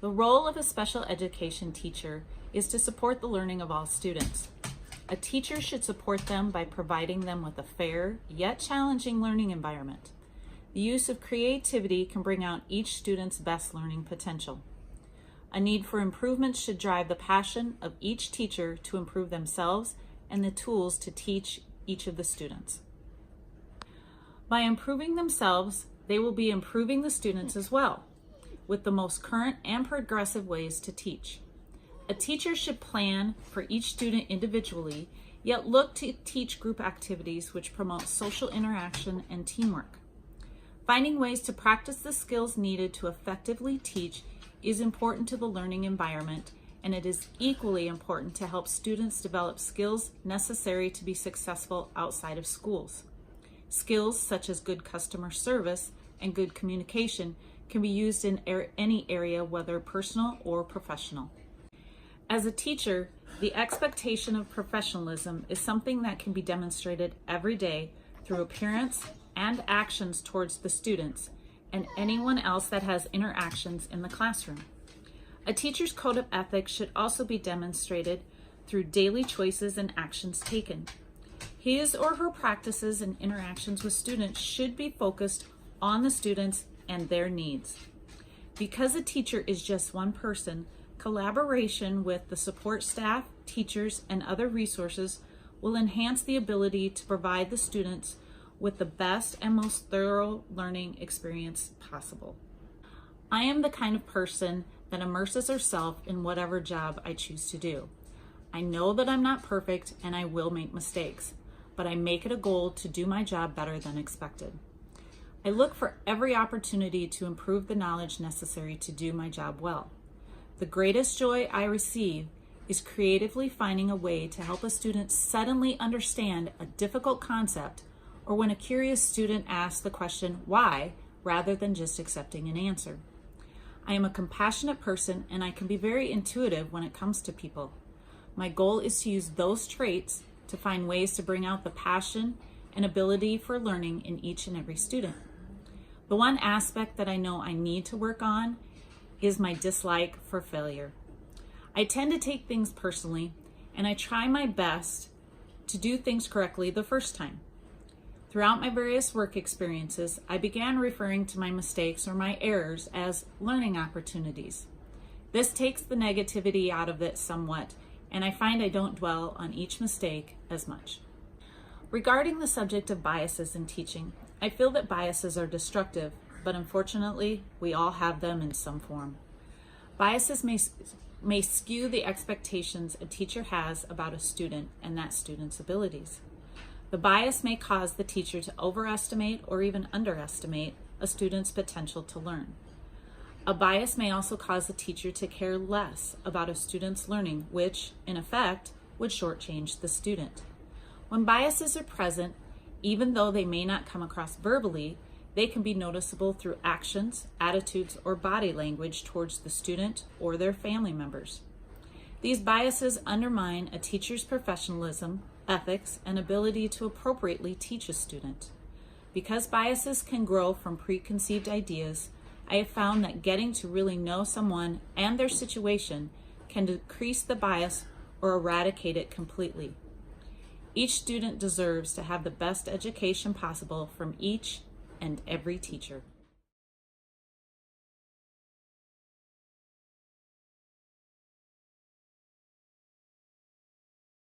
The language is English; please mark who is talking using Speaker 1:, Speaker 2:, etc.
Speaker 1: The role of a special education teacher is to support the learning of all students. A teacher should support them by providing them with a fair yet challenging learning environment. The use of creativity can bring out each student's best learning potential. A need for improvement should drive the passion of each teacher to improve themselves and the tools to teach each of the students. By improving themselves, they will be improving the students as well, with the most current and progressive ways to teach. A teacher should plan for each student individually, yet look to teach group activities which promote social interaction and teamwork. Finding ways to practice the skills needed to effectively teach is important to the learning environment, and it is equally important to help students develop skills necessary to be successful outside of schools. Skills such as good customer service and good communication can be used in any area, whether personal or professional. As a teacher, the expectation of professionalism is something that can be demonstrated every day through appearance and actions towards the students and anyone else that has interactions in the classroom. A teacher's code of ethics should also be demonstrated through daily choices and actions taken. His or her practices and interactions with students should be focused on the students and their needs. Because a teacher is just one person, collaboration with the support staff, teachers, and other resources will enhance the ability to provide the students with the best and most thorough learning experience possible. I am the kind of person that immerses herself in whatever job I choose to do. I know that I'm not perfect and I will make mistakes, but I make it a goal to do my job better than expected. I look for every opportunity to improve the knowledge necessary to do my job well. The greatest joy I receive is creatively finding a way to help a student suddenly understand a difficult concept, or when a curious student asks the question, why, rather than just accepting an answer. I am a compassionate person and I can be very intuitive when it comes to people. My goal is to use those traits to find ways to bring out the passion and ability for learning in each and every student. The one aspect that I know I need to work on is my dislike for failure. I tend to take things personally, and I try my best to do things correctly the first time. Throughout my various work experiences, I began referring to my mistakes or my errors as learning opportunities. This takes the negativity out of it somewhat, and I find I don't dwell on each mistake as much. Regarding the subject of biases in teaching, I feel that biases are destructive, but unfortunately, we all have them in some form. Biases may skew the expectations a teacher has about a student and that student's abilities. The bias may cause the teacher to overestimate or even underestimate a student's potential to learn. A bias may also cause the teacher to care less about a student's learning, which, in effect, would shortchange the student. When biases are present, even though they may not come across verbally, they can be noticeable through actions, attitudes, or body language towards the student or their family members. These biases undermine a teacher's professionalism, ethics, and ability to appropriately teach a student. Because biases can grow from preconceived ideas, I have found that getting to really know someone and their situation can decrease the bias or eradicate it completely. Each student deserves to have the best education possible from each and every teacher.